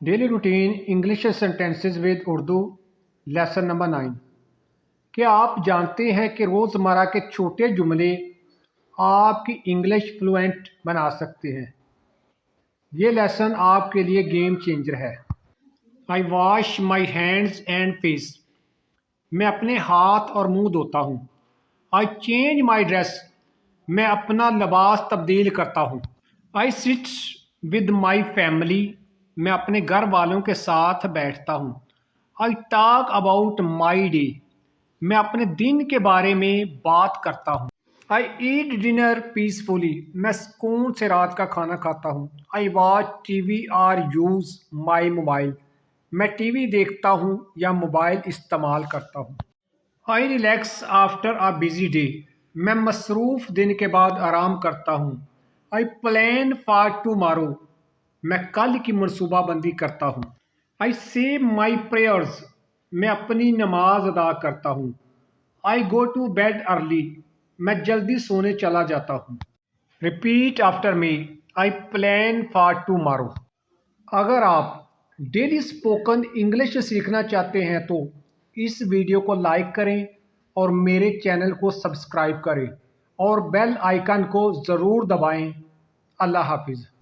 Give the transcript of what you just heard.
Daily routine English sentences with Urdu lesson number 9۔ کیا آپ جانتے ہیں کہ روزمرہ کے چھوٹے جملے آپ کی انگلش فلوئنٹ بنا سکتے ہیں؟ یہ لیسن آپ کے لیے گیم چینجر ہے۔ I wash my hands and face, میں اپنے ہاتھ اور منہ دھوتا ہوں۔ آئی چینج مائی ڈریس، میں اپنا لباس تبدیل کرتا ہوں۔ آئی سٹ ود مائی فیملی، میں اپنے گھر والوں کے ساتھ بیٹھتا ہوں۔ I talk about my day, میں اپنے دن کے بارے میں بات کرتا ہوں۔ آئی ایٹ ڈنر پیسفلی، میں سکون سے رات کا کھانا کھاتا ہوں۔ آئی واچ ٹی وی اور یوز مائی موبائل، میں ٹی وی دیکھتا ہوں یا موبائل استعمال کرتا ہوں۔ I relax after a busy day, میں مصروف دن کے بعد آرام کرتا ہوں۔ آئی پلان فار ٹمارو، میں کل کی منصوبہ بندی کرتا ہوں۔ آئی سے مائی پریئرز، میں اپنی نماز ادا کرتا ہوں۔ آئی گو ٹو بیڈ ارلی، میں جلدی سونے چلا جاتا ہوں۔ Repeat after me, I plan for tomorrow. اگر آپ ڈیلی اسپوکن انگلش سیکھنا چاہتے ہیں تو اس ویڈیو کو لائک کریں اور میرے چینل کو سبسکرائب کریں اور بیل آئیکن کو ضرور دبائیں۔ اللہ حافظ۔